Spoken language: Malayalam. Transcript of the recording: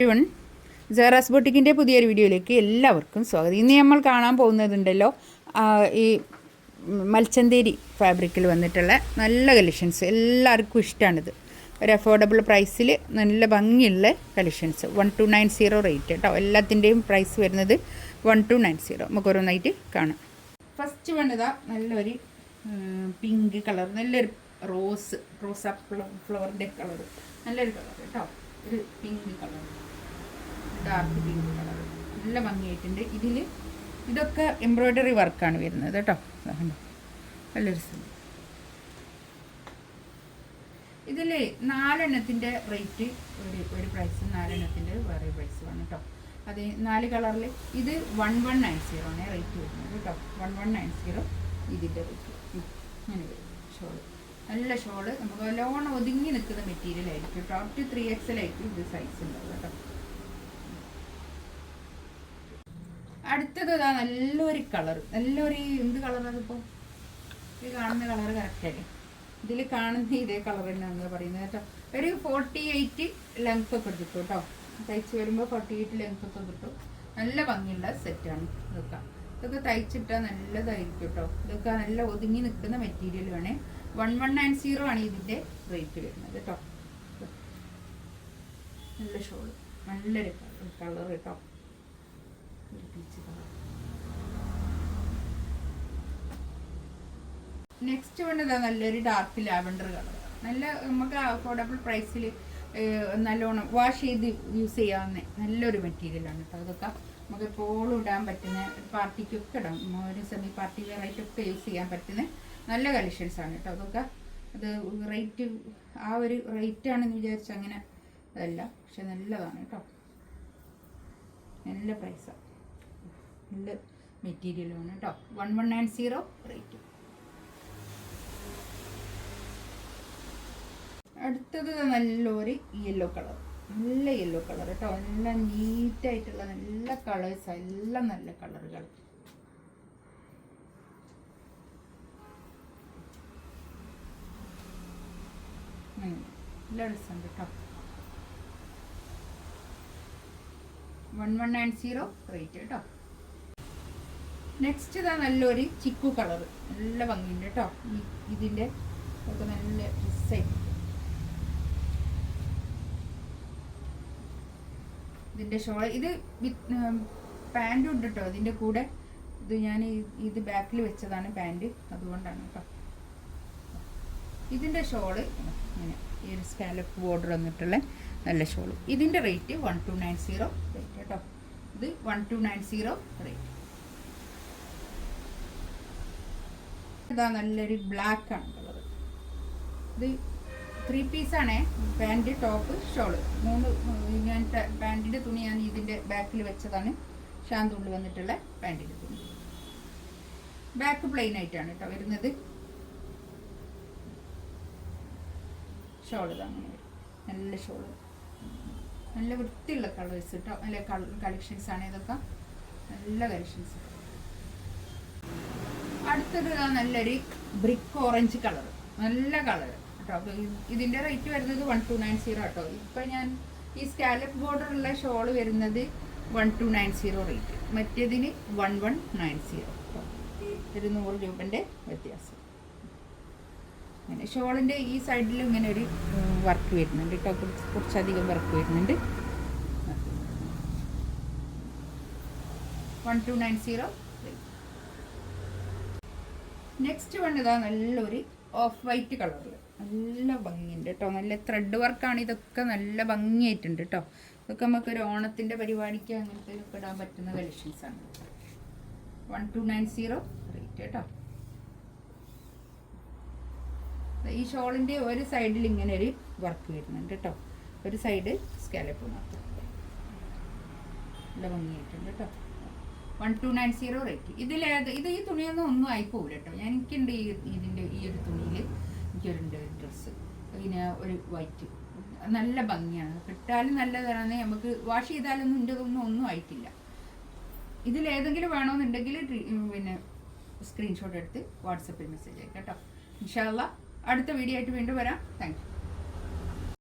എവരിവൺ, സെറാസ് ബൊട്ടിക്കിൻ്റെ പുതിയൊരു വീഡിയോയിലേക്ക് എല്ലാവർക്കും സ്വാഗതം. ഇന്ന് നമ്മൾ കാണാൻ പോകുന്നതുണ്ടല്ലോ ഈ മൽച്ചന്തേരി ഫാബ്രിക്കിൽ വന്നിട്ടുള്ള നല്ല കളക്ഷൻസ്. എല്ലാവർക്കും ഇഷ്ടമാണിത്. ഒരു അഫോർഡബിൾ പ്രൈസിൽ നല്ല ഭംഗിയുള്ള കളക്ഷൻസ്. 1290 റേറ്റ് കേട്ടോ. എല്ലാത്തിൻ്റെയും പ്രൈസ് വരുന്നത് 1290. നമുക്ക് ഓരോന്നായിട്ട് കാണാം. ഫസ്റ്റ് വന്നതാ നല്ലൊരു പിങ്ക് കളർ, നല്ലൊരു റോസാ ഫ്ലവറിൻ്റെ കളർ, നല്ലൊരു കളർ കേട്ടോ. ഒരു pink colour, dark pink colour, നല്ല ഭംഗിയായിട്ടുണ്ട്. ഇതൊക്കെ എംബ്രോയ്ഡറി വർക്കാണ് വരുന്നത് കേട്ടോ. നല്ലൊരു സ്ഥലം. ഇതിൽ 4 റേറ്റ് ഒരു പ്രൈസ്, 4 വേറെ പ്രൈസുമാണ് കേട്ടോ. അത് 4 കളറിൽ ഇത് 1190 ആണ് റേറ്റ് വരുന്നത് കേട്ടോ. 1190 ഇതിൻ്റെ റേറ്റ്. അങ്ങനെ വരും ഷോള്. നല്ല ഷോള്, നമുക്ക് നല്ലോണം ഒതുങ്ങി നിൽക്കുന്ന മെറ്റീരിയൽ ആയിരിക്കും കേട്ടോ. അപ് ടു 3XL ആയിരിക്കും ഇത് സൈസ് ഉണ്ടാവും കേട്ടോ. അടുത്തത് ഇതാ നല്ലൊരു കളർ, നല്ലൊരു എന്ത് കളറാണ് ഇപ്പോൾ ഇത് കാണുന്ന കളർ കറക്റ്റായിട്ട്. ഇതിൽ കാണുന്ന ഇതേ കളർ തന്നെയാണെന്ന് പറയുന്നത് കേട്ടോ. ഒരു 48 ലെങ്ത് ഒക്കെ കിട്ടും കേട്ടോ. തയ്ച്ച് വരുമ്പോൾ 48 ലെങ്ത് ഒക്കെ കിട്ടും. നല്ല ഭംഗിയുള്ള സെറ്റാണ് ഇതൊക്കെ തയ്ച്ചിട്ടാൽ നല്ലതായിരിക്കും കേട്ടോ. ഇതൊക്കെ നല്ല ഒതുങ്ങി നിൽക്കുന്ന മെറ്റീരിയൽ വേണേ. 1190 ആണ് ഇതിൻ്റെ റേറ്റ് വരുന്നത് കേട്ടോ. നല്ല ഷോള്, നല്ലൊരു കളർ കേട്ടോ. നെക്സ്റ്റ് വേണ്ടതാ നല്ലൊരു ഡാർക്ക് ലാവൻഡർ കളർ. നല്ല നമുക്ക് അഫോർഡബിൾ പ്രൈസിൽ നല്ലോണം വാഷ് ചെയ്ത് യൂസ് ചെയ്യാവുന്ന നല്ലൊരു മെറ്റീരിയലാണ് കേട്ടോ. അതൊക്കെ നമുക്ക് എപ്പോഴും ഇടാൻ പറ്റുന്ന, പാർട്ടിക്കൊക്കെ ഇടാം, ഒരു സെമി പാർട്ടി വെറൈറ്റൊക്കെ യൂസ് ചെയ്യാൻ പറ്റുന്ന നല്ല കളക്ഷൻസാണ് കേട്ടോ. അതൊക്കെ അത് റേറ്റ് ആ ഒരു റേറ്റാണെന്ന് വിചാരിച്ചാൽ അങ്ങനെ അതല്ല, പക്ഷെ നല്ലതാണ് കേട്ടോ. നല്ല പ്രൈസാണ്, നല്ല മെറ്റീരിയലാണ് കേട്ടോ. 1190 റേറ്റ്. അടുത്തത് നല്ലൊരു യെല്ലോ കളർ, നല്ല യെല്ലോ കളർ കേട്ടോ. നല്ല നീറ്റായിട്ടുള്ള നല്ല കളേഴ്സ്, എല്ലാം നല്ല കളറുകൾ. നല്ല രസമുണ്ട് കേട്ടോ. 1190 റേറ്റ് കേട്ടോ. നെക്സ്റ്റ് ഇതാ നല്ലൊരു ചിക്കു കളർ, നല്ല ഭംഗിയുണ്ട് കേട്ടോ. ഇതിൻ്റെ ഒക്കെ നല്ല ഡ്രസ്സായിട്ട് ഇതിൻ്റെ ഷോൾ. ഇത് പാൻറ്റും ഉണ്ട് കേട്ടോ ഇതിൻ്റെ കൂടെ. ഇത് ഞാൻ ഇത് ബാക്കിൽ വെച്ചതാണ് പാൻറ്റ്, അതുകൊണ്ടാണ് കേട്ടോ. ഇതിൻ്റെ ഷോള് ഇങ്ങനെ ഈ ഒരു സ്കാലപ്പ് ബോർഡർ വന്നിട്ടുള്ള നല്ല ഷോള്. ഇതിൻ്റെ റേറ്റ് 1290 റേറ്റ് കേട്ടോ. ഇത് 1290 റേറ്റ്. ഇതാ നല്ലൊരു ബ്ലാക്ക് ആണ് കളർ. ഇത് 3 പീസാണേ, പാൻറ്റ് ടോപ്പ് ഷോള് 3. ഞാൻ പാൻറ്റിൻ്റെ തുണി ഞാൻ ഇതിൻ്റെ ബാക്കിൽ വെച്ചതാണ്. ഷാന്തുള്ളിൽ വന്നിട്ടുള്ള പാൻറ്റിൻ്റെ തുണി. ബാക്ക് പ്ലെയിൻ ആയിട്ടാണ് കേട്ടോ വരുന്നത്. ഷോള് അങ്ങനെ വരും. നല്ല ഷോള്, നല്ല വൃത്തിയുള്ള കളേഴ്സ് കേട്ടോ. നല്ല കളക്ഷൻസാണ് ഇതൊക്കെ, നല്ല കളക്ഷൻസ്. അടുത്തൊരു നല്ലൊരു ബ്രിക്ക് ഓറഞ്ച് കളർ, നല്ല കളർ കേട്ടോ. അപ്പോൾ ഇതിൻ്റെ റേറ്റ് വരുന്നത് 1290 കേട്ടോ. ഇപ്പം ഞാൻ ഈ സ്കാലപ്പ് ബോർഡറുള്ള ഷോള് വരുന്നത് 1290 റേറ്റ്, മറ്റേതിന് 1190 കേട്ടോ. ഒരു 100 രൂപൻ്റെ വ്യത്യാസം. അങ്ങനെ ഷോളിൻ്റെ ഈ സൈഡിലും ഇങ്ങനെ ഒരു വർക്ക് വരുന്നുണ്ട് കേട്ടോ. കുറച്ചധികം വർക്ക് വരുന്നുണ്ട്. 1290. നെക്സ്റ്റ് വേണ്ടതാ നല്ലൊരു ഓഫ് വൈറ്റ് കളറിൽ, നല്ല ഭംഗിയുണ്ട് കേട്ടോ. നല്ല ത്രെഡ് വർക്കാണ്. ഇതൊക്കെ നല്ല ഭംഗിയായിട്ടുണ്ട് കേട്ടോ. ഇതൊക്കെ നമുക്കൊരു ഓണത്തിൻ്റെ പരിപാടിക്ക് അങ്ങനത്തെ ഒക്കെ ഇടാൻ പറ്റുന്ന കളക്ഷൻസാണ്. 1290 റേറ്റ് കേട്ടോ. ഈ ഷോളിൻ്റെ ഒരു സൈഡിൽ ഇങ്ങനെ ഒരു വർക്ക് വരുന്നുണ്ട് കേട്ടോ. ഒരു സൈഡ് സ്കാലപ്പ് മാത്രം, നല്ല ഭംഗിയായിട്ടുണ്ട് കേട്ടോ. 1290 റേറ്റ്. ഇത് ഈ തുണിയൊന്നും ഒന്നും ആയിപ്പോവില്ല കേട്ടോ. എനിക്കുണ്ട് ഇതിൻ്റെ ഈ ഒരു തുണിയിൽ എനിക്കൊരുണ്ട് ഡ്രസ്സ്, പിന്നെ ഒരു വൈറ്റ്, നല്ല ഭംഗിയാണ്. കിട്ടാലും നല്ലതാണ്. നമുക്ക് വാഷ് ചെയ്താലൊന്നും എൻ്റെ ഒന്നും ആയിട്ടില്ല. ഇതിലേതെങ്കിലും വേണമെന്നുണ്ടെങ്കിൽ പിന്നെ സ്ക്രീൻഷോട്ട് എടുത്ത് വാട്സപ്പിൽ മെസ്സേജ് അയക്കാം കേട്ടോ. ഇൻഷാ അല്ലാഹ് അടുത്ത വീഡിയോ ആയിട്ട് വീണ്ടും വരാം. Thank you.